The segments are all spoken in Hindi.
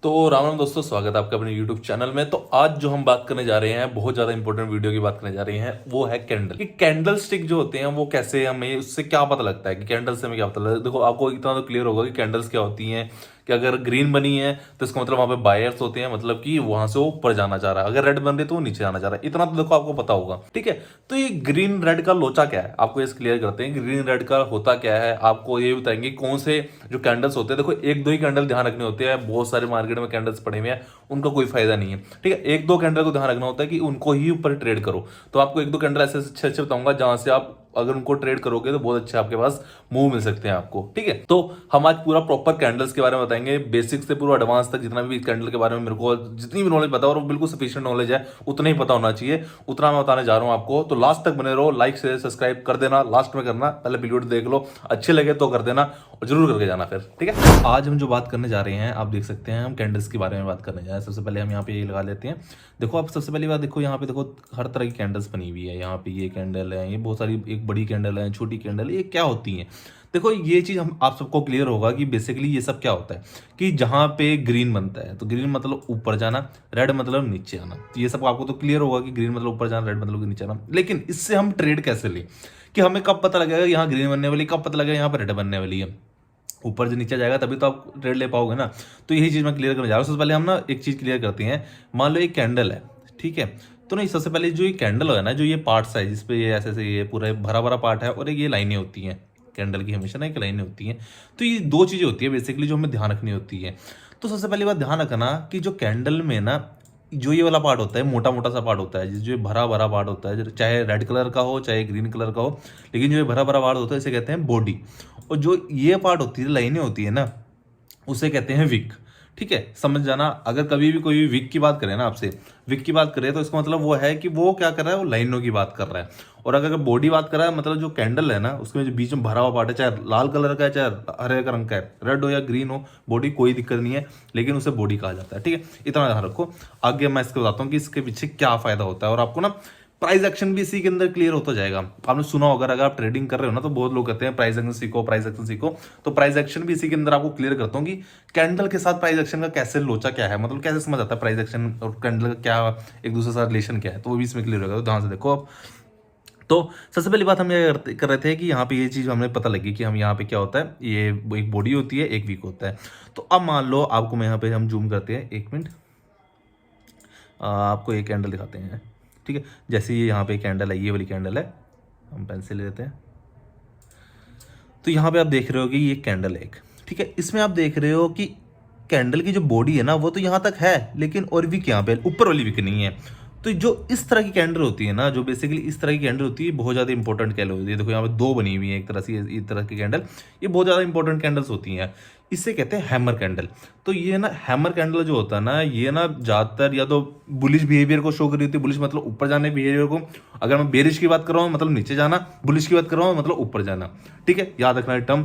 तो राम राम दोस्तों, स्वागत है आपका अपने YouTube चैनल में। तो आज जो हम बात करने जा रहे हैं, बहुत ज़्यादा इंपॉर्टेंट वीडियो की बात करने जा रहे हैं, वो है कैंडल। कि कैंडल स्टिक जो होते हैं वो कैसे, हमें उससे क्या पता लगता है कि कैंडल से हमें क्या पता लगता है। देखो, आपको इतना तो क्लियर होगा कि कैंडल्स क्या होती हैं, कि अगर ग्रीन बनी है तो इसका मतलब वहाँ पे बायर्स होते हैं, मतलब कि वहां से वो ऊपर जाना चाह रहा है। अगर रेड बन रही है तो वो नीचे जाना चाह रहा है। इतना तो देखो आपको पता होगा, ठीक है। तो ये ग्रीन रेड का लोचा क्या है, आपको इस क्लियर करते हैं। ग्रीन रेड का होता क्या है, आपको ये बताएंगे कौन से जो कैंडल्स होते हैं। देखो, एक दो ही कैंडल ध्यान रखने होते हैं, बहुत सारे मार्केट में कैंडल्स पड़े हुए हैं, उनका कोई फायदा नहीं है, ठीक है। एक दो कैंडल को ध्यान रखना होता है कि उनको ही ऊपर ट्रेड करो। तो आपको एक दो कैंडल ऐसे अच्छे अच्छे बताऊंगा जहां से आप अगर उनको ट्रेड करोगे तो बहुत अच्छे आपके पास मूव मिल सकते हैं आपको, ठीक है। तो हम आज पूरा प्रॉपर कैंडल्स के बारे में बताएंगे, बेसिक से पूरा एडवांस तक। जितना भी कैंडल के बारे में मेरे को जितनी भी नॉलेज पता है, और बिल्कुल सफिशिएंट नॉलेज है, उतना ही पता होना चाहिए, उतना मैं बताने जा रहा हूं आपको। तो लास्ट तक बने रहो, लाइक शेयर सब्सक्राइब कर देना, लास्ट में करना, पहले वीडियो देख लो, अच्छे लगे तो कर देना, और जरूर करके जाना फिर, ठीक है। आज हम जो बात करने जा रहे हैं, आप देख सकते हैं, हम कैंडल्स के बारे में बात करने जा रहे हैं। सबसे पहले हम यहाँ पे ये लगा लेते हैं। देखो, आप सबसे पहली बात देखो, यहाँ पे देखो हर तरह की कैंडल्स बनी हुई है। यहाँ पे ये कैंडल है, ये बहुत सारी, एक बड़ी कैंडल है, छोटी कैंडल है, ये क्या होती है। देखो, ये चीज हम आप सबको क्लियर होगा कि बेसिकली ये सब क्या होता है। कि जहां पे ग्रीन बनता है तो ग्रीन मतलब ऊपर जाना, रेड मतलब नीचे आना। तो ये सब आपको तो क्लियर होगा कि ग्रीन मतलब ऊपर जाना, रेड मतलब नीचे आना। लेकिन इससे हम ट्रेड कैसे लें, कि हमें कब पता लगेगा यहाँ ग्रीन बनने वाली, कब पता लगेगा यहाँ पर रेड बनने वाली है। ऊपर से नीचे जाएगा तभी तो आप ट्रेड ले पाओगे ना। तो यही चीज मैं क्लियर करने जा रहा हूँ। सबसे पहले हम ना एक चीज क्लियर करते हैं। मान लो एक कैंडल है, ठीक है। तो नहीं, सबसे पहले जो ये कैंडल है ना, जो ये पार्ट्स है जिसपे ये ऐसे ऐसे ये पूरा भरा भरा पार्ट है, और एक ये लाइनें होती हैं कैंडल की, हमेशा ना एक लाइनें होती हैं। तो ये दो चीजें होती है बेसिकली जो हमें ध्यान रखनी होती है। तो सबसे पहली बात ध्यान रखना कि जो कैंडल में ना, जो ये वाला पार्ट होता है, मोटा मोटा सा पार्ट होता है, जो भरा भरा पार्ट होता है, चाहे रेड कलर का हो चाहे ग्रीन कलर का हो, लेकिन जो ये भरा भरा पार्ट होता है इसे कहते हैं बॉडी। और जो ये पार्ट होती है, लाइनें होती है ना, उसे कहते हैं विक, ठीक है। समझ जाना, अगर कभी भी कोई विक की बात करे ना आपसे, विक की बात करे तो इसका मतलब वो है कि वो क्या कर रहा है, वो लाइनों की बात कर रहा है। और अगर बॉडी बात कर रहा है, मतलब जो कैंडल है ना, उसके जो बीच में भरा हुआ पार्ट है, चाहे लाल कलर का है चाहे हरे रंग का है, रेड हो या ग्रीन हो, बॉडी कोई दिक्कत नहीं है, लेकिन उसे बॉडी कहा जाता है, ठीक है। इतना ध्यान रखो। आगे मैं इसको बताता हूँ कि इसके पीछे क्या फायदा होता है, और आपको ना प्राइस एक्शन भी इसी के अंदर क्लियर होता जाएगा। आपने सुना होगा, अगर आप ट्रेडिंग कर रहे हो ना, तो बहुत लोग कहते हैं प्राइस एक्शन सीखो, प्राइस एक्शन सीखो। तो प्राइस एक्शन भी इसी के अंदर आपको क्लियर करता हूँ कि कैंडल के साथ प्राइस एक्शन का कैसे लोचा क्या है, मतलब कैसे समझ आता है प्राइस एक्शन और कैंडल का क्या एक दूसरे के साथ रिलेशन क्या है, तो वो भी इसमें क्लियर होगा। तो ध्यान से देखो आप। तो सबसे पहली बात हम ये कर रहे थे कि यहाँ पे ये चीज हमें पता लगी कि हम यहाँ पे क्या होता है, ये एक बॉडी होती है, एक वीक होता है। तो अब मान लो आपको, मैं यहाँ पे हम जूम करते हैं, एक मिनट, आपको एक कैंडल दिखाते हैं, ठीक है। जैसे ये यहाँ पे कैंडल है, ये वाली कैंडल है, हम पेंसिल ले लेते हैं। तो यहाँ पे आप देख रहे हो कि ये कैंडल है एक, ठीक है। इसमें आप देख रहे हो कि कैंडल की जो बॉडी है ना, वो तो यहाँ तक है, लेकिन और विक यहाँ पे ऊपर वाली विक नहीं है। तो जो इस तरह की कैंडल होती है ना, जो बेसिकली इस तरह की कैंडल होती है, बहुत ज़्यादा इंपॉर्टेंट कैंडल होती है। देखो यहाँ पे दो बनी हुई है एक तरह से, इस तरह की कैंडल, ये बहुत ज़्यादा इंपॉर्टेंट कैंडल्स होती हैं। इससे कहते हैं हैमर कैंडल। तो ये ना हैमर कैंडल जो होता है ना, ये ना ज़्यादातर या तो बुलिश बिहेवियर को शो कर रही होती है। बुलिश मतलब ऊपर जाने बिहेवियर को। अगर मैं बेरिश की बात कर रहा हूँ मतलब नीचे जाना, बुलिश की बात कर रहा हूँ मतलब ऊपर जाना, ठीक है। याद रखना है टर्म,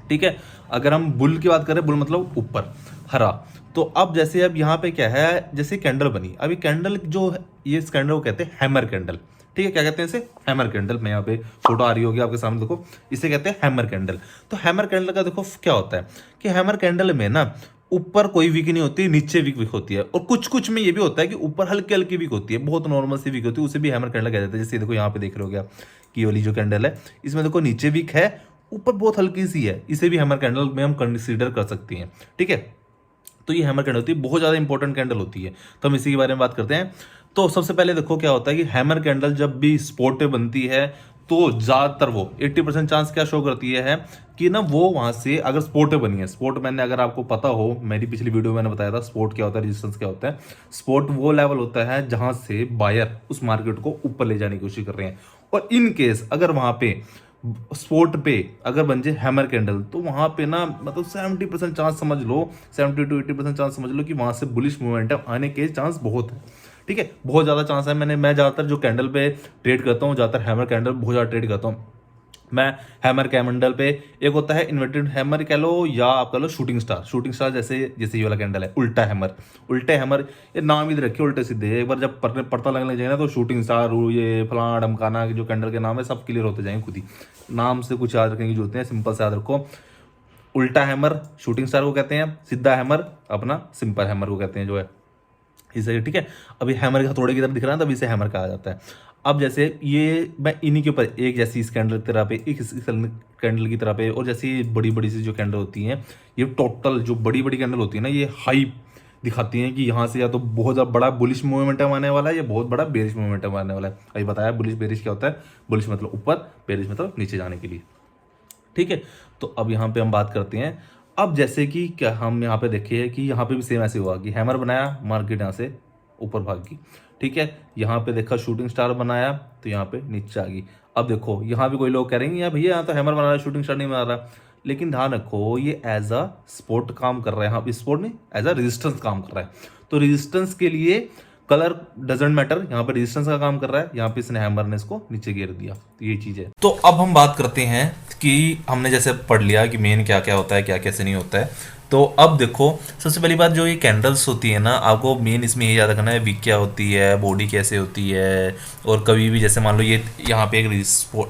ठीक है। अगर हम बुल की बात करें, बुल मतलब ऊपर, हरा। तो अब जैसे अब यहाँ पे क्या है, जैसे कैंडल बनी, अभी कैंडल जो है, ये इस कैंडल को कहते हैं हैमर कैंडल, ठीक है। क्या कहते हैं इसे, हैमर कैंडल। मैं यहाँ पे फोटो आ रही होगी आपके सामने, देखो, इसे कहते हैं हैमर कैंडल। तो हैमर कैंडल का देखो क्या होता है कि हैमर कैंडल में ना ऊपर कोई वीक नहीं होती, नीचे वीक वीक होती है। और कुछ कुछ में ये भी होता है कि ऊपर हल्की हल्की वीक होती है, बहुत नॉर्मल सी वीक होती है, उसे भी हैमर कैंडल कह देते हैं। जैसे देखो यहाँ पे देख रहे हो क्या, कि वाली जो कैंडल है, इसमें देखो नीचे वीक है, ऊपर बहुत हल्की सी है, इसे भी हैमर कैंडल में हम कंसीडर कर सकते हैं, ठीक है। तो ये हैमर कैंडल होती है, बहुत ज्यादा इंपॉर्टेंट कैंडल होती है। तो हम इसी के बारे में बात करते हैं। तो सबसे पहले देखो क्या होता है कि हैमर कैंडल जब भी स्पॉट पे बनती है, तो ज्यादातर वो 80% चांस क्या शो करती है कि ना, वो वहां से अगर स्पोर्ट पे बनी है, स्पोर्ट, मैंने अगर आपको पता हो, मेरी पिछली वीडियो में मैंने बताया था स्पोर्ट क्या होता है, रेजिस्टेंस क्या होता है। स्पोर्ट वो लेवल होता है जहां से बायर उस मार्केट को ऊपर ले जाने की कोशिश कर रहे हैं। और इन केस अगर वहां पे स्पोर्ट पे अगर बन जाए हैमर कैंडल, तो वहां पे ना मतलब 70% चांस समझ लो, 70 to 80% चांस समझ लो कि वहां से बुलिश मोमेंटम आने के चांस बहुत है, ठीक है। बहुत ज्यादा चांस है। मैं ज्यादातर जो कैंडल पे ट्रेड करता हूँ, ज्यादातर हैमर कैंडल बहुत ज्यादा ट्रेड करता हूँ मैं। हैमर कैंडल पे एक होता है इन्वर्टेड हैमर कह लो, या आप कह लो शूटिंग स्टार। शूटिंग स्टार जैसे जैसे ये वाला कैंडल है, उल्टा हैमर। उल्टे हैमर, ये नाम ही रखे उल्टे सीधे, एक बार जब पता लगने लग जाएगा ना, तो शूटिंग स्टार, ये फलाना ढमकाना जो कैंडल के नाम है, सब क्लियर होते जाएंगे खुद ही। नाम से कुछ याद रखने की जरूरत है, सिंपल से याद रखो। उल्टा हैमर शूटिंग स्टार को कहते हैं, सीधा हैमर अपना सिंपल हैमर को कहते हैं जो है इसे, ठीक है। अभी हैमर का हथौड़े की तरफ दिख रहा है तब इसे हैमर कहा जाता है। अब जैसे ये मैं इन्हीं के ऊपर एक जैसी इस कैंडल की तरह पे, एक इस कैंडल की तरह पे, और जैसी बड़ी बड़ी सी जो कैंडल होती हैं, ये टोटल जो बड़ी बड़ी कैंडल होती है ना, ये हाई दिखाती हैं कि यहाँ से या तो बहुत ज़्यादा बड़ा बुलिश मोमेंटम आने वाला है या बहुत बड़ा बेरिश मोमेंटम आने वाला है। अभी बताया बुलिश बेरिश क्या होता है, बुलिश मतलब ऊपर, बेरिश मतलब नीचे जाने के लिए, ठीक है। तो अब यहाँ पे हम बात करते हैं, अब जैसे कि क्या हम यहाँ पे देखिए कि यहाँ पे भी सेम ऐसे हुआ कि हैमर बनाया, मार्केट यहाँ से ऊपर भाग गई, ठीक है। यहाँ पे देखा शूटिंग स्टार बनाया तो यहाँ पे नीचे आ गई। अब देखो यहाँ भी कोई लोग करेंगे यार भैया यहाँ तो हैमर बना रहा है, शूटिंग स्टार नहीं बना रहा, लेकिन ध्यान रखो ये एज अ स्पोर्ट काम कर रहा है, यहाँ स्पोर्ट नहीं एज अ रेजिस्टेंस काम कर रहा है। तो रेजिस्टेंस के लिए कलर डजेंट मैटर, यहाँ पे रेजिस्टेंस का काम कर रहा है, यहाँ पे इसने हैमर ने इसको नीचे गिर दिया, तो ये चीज है। तो अब हम बात करते हैं कि हमने जैसे पढ़ लिया कि मेन क्या क्या होता है, क्या कैसे नहीं होता है। तो अब देखो सबसे पहली बात जो ये कैंडल्स होती है ना, आपको मेन इसमें ये याद रखना है विक क्या होती है, बॉडी कैसे होती है, और कभी भी जैसे मान लो ये यहाँ पे एक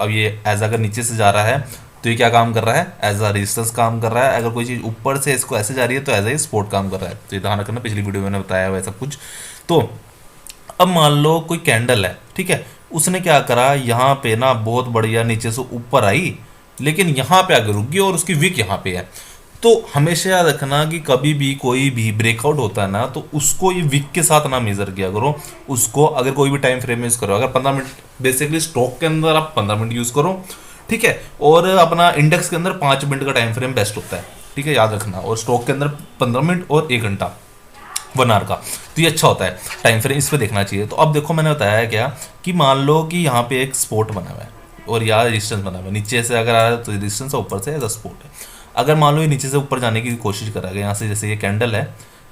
अब ये एज अगर नीचे से जा रहा है तो ये क्या काम कर रहा है, एज अ रेजिस्टेंस काम कर रहा है। अगर कोई चीज़ ऊपर से इसको ऐसे जा रही है तो एज अ स्पोर्ट काम कर रहा है। तो ये ध्यान रखना, पिछली वीडियो में मैंने बताया हुआ है सब कुछ। तो अब मान लो कोई कैंडल है, ठीक है, उसने क्या करा, यहाँ पे ना बहुत बढ़िया नीचे से ऊपर आई, लेकिन यहाँ पे आगे रुक गई और उसकी विक यहाँ पे है। तो हमेशा याद रखना कि कभी भी कोई भी ब्रेकआउट होता है ना, तो उसको ये विक के साथ ना मेजर किया करो उसको। अगर कोई भी टाइम फ्रेम में यूज़ करो, अगर 15 मिनट बेसिकली स्टॉक के अंदर आप 15 मिनट यूज़ करो, ठीक है, और अपना इंडेक्स के अंदर 5 मिनट का टाइम फ्रेम बेस्ट होता है, ठीक है, याद रखना। और स्टॉक के अंदर 15 मिनट और 1 घंटा 1 आवर का, तो ये अच्छा होता है टाइम फ्रेम, इस पर देखना चाहिए। तो अब देखो मैंने बताया क्या कि मान लो कि यहाँ पे एक स्पोर्ट बना हुआ है और यहाँ रेजिस्टेंस बना हुआ है, नीचे से अगर आ रहा है तो रेजिस्टेंस है, ऊपर से एज अ स्पोर्ट है। अगर मान लो ये नीचे से ऊपर जाने की कोशिश करेगा, यहाँ से जैसे ये कैंडल है,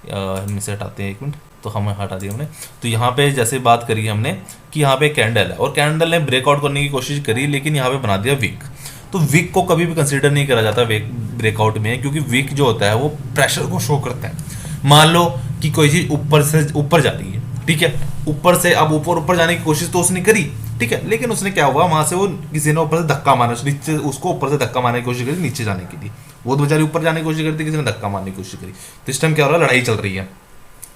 इनमें से हटाते हैं 1 मिनट, तो हम हटा दिया हमने। तो यहाँ पे जैसे बात करी हमने कि यहाँ पे कैंडल है और कैंडल ने ब्रेकआउट करने की कोशिश करी, लेकिन यहाँ पे बना दिया विक। तो विक को कभी भी कंसीडर नहीं करा जाता ब्रेकआउट में, क्योंकि विक जो होता है वो प्रेशर को शो करता है। मान लो कि कोई चीज ऊपर से ऊपर जा रही है, ठीक है, ऊपर से अब ऊपर जाने की कोशिश तो उसने करी, ठीक है, लेकिन उसने क्या हुआ, वहां से वो किसी ने ऊपर से धक्का मारा, नीचे उसको ऊपर से धक्का मारने की कोशिश करी नीचे जाने के लिए, वो तो बेचारी ऊपर जाने की कोशिश करती, किसी ने धक्का मारने की कोशिश करी। तो इस टाइम क्या हो रहा है, लड़ाई चल रही है,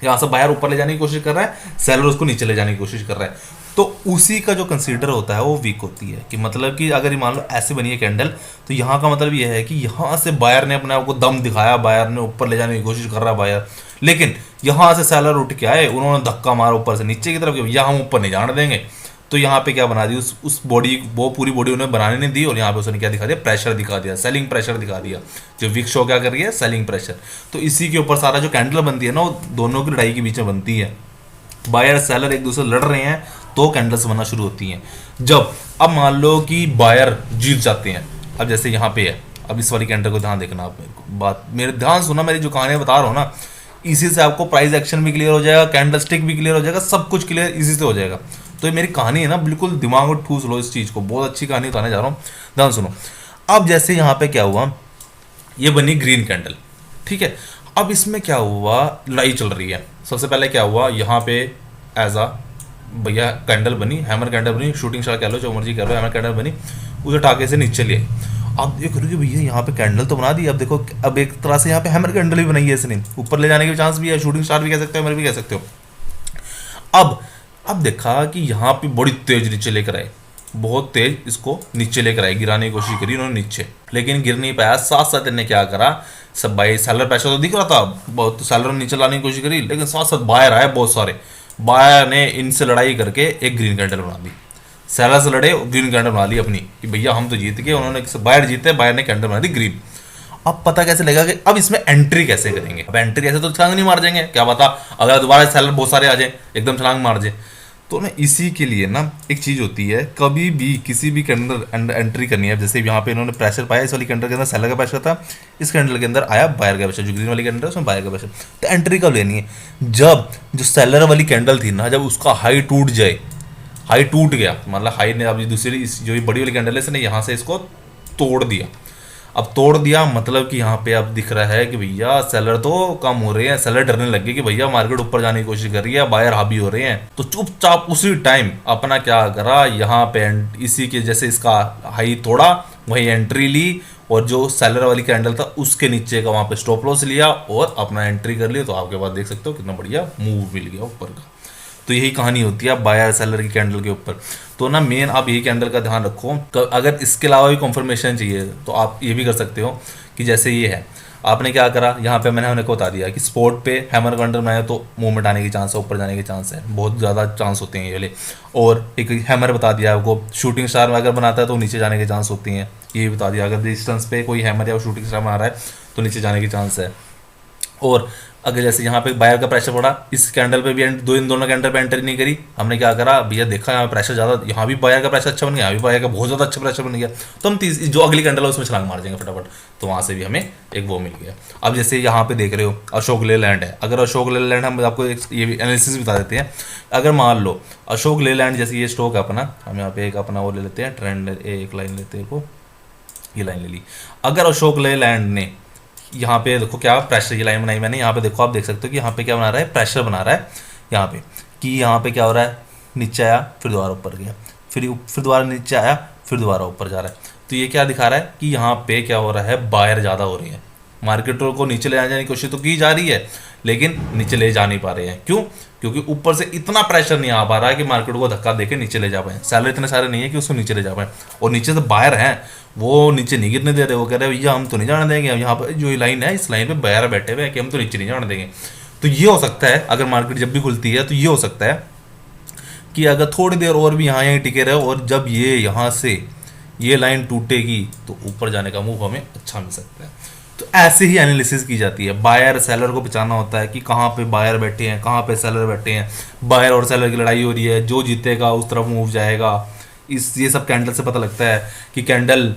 यहाँ से बायर ऊपर ले जाने की कोशिश कर रहा है, सेलर उसको नीचे ले जाने की कोशिश कर रहा है। तो उसी का जो कंसीडर होता है वो वीक होती है, कि मतलब कि अगर मान लो ऐसे बनी है कैंडल, तो यहाँ का मतलब ये है कि यहाँ से बायर ने अपने आप को दम दिखाया, बायर ने ऊपर ले जाने की कोशिश कर रहा है बायर, लेकिन यहाँ से सेलर उठ के आए, उन्होंने धक्का मारा ऊपर से नीचे की तरफ, यहाँ हम ऊपर नहीं जाने देंगे। तो यहाँ पे क्या बना दी, उस बॉडी, वो पूरी बॉडी उन्हें बनाने नहीं दी, और यहाँ पे उसने क्या दिखा दिया, प्रेशर दिखा दिया, सेलिंग प्रेशर दिखा दिया। जो विक शो क्या कर रही है, सेलिंग प्रेशर। तो इसी के ऊपर सारा जो कैंडल बनती है ना, वो दोनों की लड़ाई के बीच में बनती है। बायर सेलर एक दूसरे लड़ रहे हैं तो कैंडल्स बनना शुरू होती हैं। जब अब मान लो कि बायर जीत जाते हैं, अब जैसे यहाँ पे है, अब इस वाली कैंडल को ध्यान देखना, आप बात मेरे ध्यान सुना, मेरी जो कहानी बता रहा हूँ ना, इसी से आपको प्राइस एक्शन भी क्लियर हो जाएगा, कैंडल स्टिक भी क्लियर हो जाएगा, सब कुछ क्लियर इसी से हो जाएगा। तो ये मेरी कहानी है ना, बिल्कुल दिमाग में ठूस लो इस चीज़ को, बहुत अच्छी कहानी बताने जा रहा हूँ, ध्यान सुनो। अब जैसे यहाँ पे क्या हुआ, ये बनी ग्रीन कैंडल, ठीक है। अब इसमें क्या हुआ, लड़ाई चल रही है। सबसे पहले क्या हुआ, यहाँ पे एज आ भैया कैंडल बनी, हैमर कैंडल बनी, शूटिंग स्टार कह लो, जो मर्जी कह लो, हैमर कैंडल बनी, उसे टाके से नीचे लिए। आप देख रहे हो कि भैया यहाँ पे कैंडल तो बना दी, अब देखो अब एक तरह से यहाँ पे हैमर कैंडल भी बनाई है इसने, ऊपर ले जाने के चांस भी है, शूटिंग स्टार भी कह सकते हो, हैमर भी कह सकते हो। अब देखा कि यहाँ पे बड़ी तेज नीचे लेकर आए, बहुत तेज इसको नीचे लेकर आए, गिराने की कोशिश करी उन्होंने नीचे, लेकिन गिर नहीं पाया। साथ साथ इन्हें क्या करा, सब भाई सेलर प्रेशर तो दिख रहा था बहुत, तो सेलर ने नीचे लाने की कोशिश करी, लेकिन साथ साथ बायर आए बहुत सारे, बायर ने इनसे लड़ाई करके एक ग्रीन कैंडल बना दी। सेलर से लड़े, ग्रीन कैंडल बना ली अपनी, कि भैया हम तो जीत गए, उन्होंने बायर जीते, बायर ने कैंडल बना दी ग्रीन। अब पता कैसे लगा कि अब इसमें एंट्री कैसे करेंगे। अब एंट्री ऐसे तो छलांग नहीं मार देंगे, क्या पता अगर दोबारा सेलर बहुत सारे आ जाए एकदम छलांग मार जाए। तो ना इसी के लिए ना एक चीज़ होती है, कभी भी किसी भी कैंडल एंट्री करनी है, जैसे यहाँ पे इन्होंने प्रेशर पाया, इस वाली कैंडल के अंदर सेलर का प्रेशर था, इस कैंडल के अंदर आया बायर का प्रेशर, जो ग्रीन वाली कैंडल है उसमें बायर का प्रेशर। तो एंट्री कब लेनी है, जब जो सेलर वाली कैंडल थी ना, जब उसका हाई टूट जाए, हाई टूट गया, मतलब हाई ने अब दूसरी जो ये बड़ी वाली कैंडल है इसने यहाँ से इसको तोड़ दिया। अब तोड़ दिया मतलब कि यहाँ पे अब दिख रहा है कि भैया सेलर तो कम हो रहे हैं, सेलर डरने लग गए कि भैया मार्केट ऊपर जाने की कोशिश कर रही है, बायर हावी हो रहे हैं। तो चुपचाप उसी टाइम अपना क्या करा, यहाँ पे इसी के जैसे इसका हाई तोड़ा, वही एंट्री ली, और जो सेलर वाली कैंडल था उसके नीचे का वहाँ पे स्टॉप लॉस लिया और अपना एंट्री कर लिया, तो आपके पास देख सकते हो कितना बढ़िया मूव मिल गया ऊपर का। तो यही कहानी होती है बायर सेलर की कैंडल के ऊपर। तो ना मेन आप यही कैंडल का ध्यान रखो। अगर इसके अलावा भी कंफर्मेशन चाहिए तो आप ये भी कर सकते हो कि जैसे ये है, आपने क्या करा, यहाँ पे मैंने उन्हें को बता दिया कि स्पोर्ट पे हैमर कैंडल बनाया तो मूवमेंट आने की चांस है, ऊपर जाने के चांस है, बहुत ज़्यादा चांस होते हैं ये वाले। और एक हैमर बता दिया आपको, शूटिंग स्टार अगर बनाता है तो नीचे जाने के चांस होती हैं, ये भी बता दिया। अगर डिस्टेंस पे कोई हैमर या शूटिंग स्टार बना रहा है तो नीचे जाने के चांस है। और अगर जैसे यहाँ पे बायर का प्रेशर पड़ा, इस कैंडल पे भी इन दोनों कैंडल पे एंट्री नहीं करी, हमने क्या करा भैया, देखा यहाँ प्रेशर ज़्यादा, यहाँ भी बायर का प्रेशर अच्छा बन गया, यहाँ भी बायर का बहुत ज़्यादा अच्छा प्रेशर बन गया, तो हम जो अगली कैंडल है उसमें छलांग मार देंगे फटाफट। तो वहाँ से भी हमें एक वो मिल गया। अब जैसे यहाँ पे देख रहे हो अशोक लेलैंड है, अगर अशोक लेलैंड हम आपको ये भी एनालिसिस बता देते हैं। अगर मान लो अशोक लेलैंड जैसे ये स्टॉक है अपना, हम यहाँ पे एक अपना वो ले लेते हैं ट्रेंड, एक लाइन लेते हैं, को ये लाइन ले ली। अगर अशोक लेलैंड ने यहाँ पे देखो क्या प्रेशर की लाइन बनाई मैंने, यहाँ पे देखो आप देख सकते हो कि यहाँ पे क्या बना रहा है, प्रेशर बना रहा है यहाँ पे, कि यहाँ पे क्या हो रहा है, नीचे आया फिर दोबारा ऊपर गया, फिर दोबारा नीचे आया फिर दोबारा ऊपर जा रहा है। तो ये क्या दिखा रहा है कि यहाँ पे क्या हो रहा है, बायर ज़्यादा हो रही है, मार्केट को नीचे ले जाने की कोशिश तो की जा रही है लेकिन नीचे ले जा नहीं पा रहे हैं। क्यों? क्योंकि ऊपर से इतना प्रेशर नहीं आ पा रहा है कि मार्केट को धक्का देके नीचे ले जा पाए, सेलर इतने सारे नहीं है कि उसको नीचे ले जा पाए, और नीचे से बायर हैं वो नीचे नहीं गिरने दे रहे, वो कह रहे हैं भैया हम तो नहीं जाने देंगे, यहाँ पर जो लाइन है इस लाइन पे बायर बैठे हुए हैं कि हम तो नीचे नहीं जाने देंगे। तो ये हो सकता है अगर मार्केट जब भी खुलती है तो ये हो सकता है कि अगर थोड़ी देर और भी यहाँ टिके रहे और जब ये यहाँ से ये लाइन टूटेगी तो ऊपर जाने का मूव हमें अच्छा मिल सकता है। तो ऐसे ही एनालिसिस की जाती है, बायर सेलर को पहचानना होता है कि कहाँ पे बायर बैठे हैं कहाँ पे सेलर बैठे हैं, बायर और सेलर की लड़ाई हो रही है, जो जीतेगा उस तरफ मूव जाएगा। ये सब कैंडल से पता लगता है कि कैंडल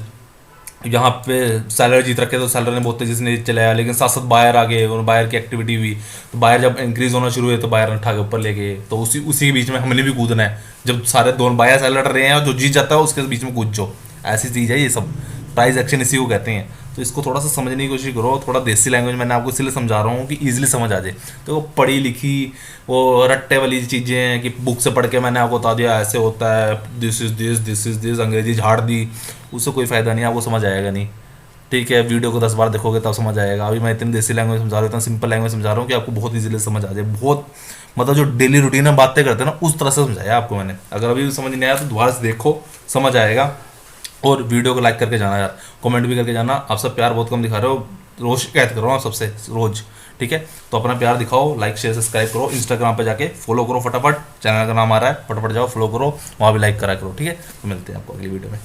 यहाँ पे सेलर जीत रखे तो सेलर ने बहुत तेजी से नीचे चलाया, लेकिन साथ साथ बायर आ गए और बायर की एक्टिविटी हुई, तो बायर जब इंक्रीज होना शुरू हुए तो बायर ने उठा के ऊपर ले गए। तो उसी के बीच में हमने भी कूदना है, जब सारे दोनों बायर सेलर लड़ रहे हैं और जो जीत जाता है उसके बीच में कूद जाओ, ऐसी चीज़ है ये सब, प्राइस एक्शन इसी को कहते हैं। तो इसको थोड़ा सा समझने की कोशिश करो, थोड़ा देसी लैंग्वेज मैंने आपको इसलिए समझा रहा हूँ कि इजीली समझ आ जाए। तो पढ़ी लिखी वो रट्टे वाली चीज़ें हैं कि बुक से पढ़ के मैंने आपको बता दिया ऐसे होता है, दिस इज़ दिस अंग्रेजी झाड़ दी, उससे कोई फ़ायदा नहीं, आपको समझ आएगा नहीं। ठीक है, वीडियो को 10 बार देखोगे तब समझ आएगा। अभी मैं इतनी देसी लैंग्वेज समझा रहा हूँ, इतना सिंपल लैंग्वेज समझा रहा हूँ कि आपको बहुत इजीली समझ आ जाए। बहुत मतलब जो डेली रूटीन में बातें करते हैं ना उस तरह से समझाया आपको मैंने। अगर अभी समझ नहीं आया तो दोबारा से देखो, समझ आएगा। और वीडियो को लाइक करके जाना यार, कमेंट भी करके जाना। आप सब प्यार बहुत कम दिखा रहे हो, रोज शिकायत करो आप सबसे रोज, ठीक है। तो अपना प्यार दिखाओ, लाइक शेयर सब्सक्राइब करो, इंस्टाग्राम पे जाके फॉलो करो फटाफट, चैनल का नाम आ रहा है, फटाफट जाओ फॉलो करो, वहाँ भी लाइक करा करो, ठीक है। तो मिलते हैं आपको अगली वीडियो में।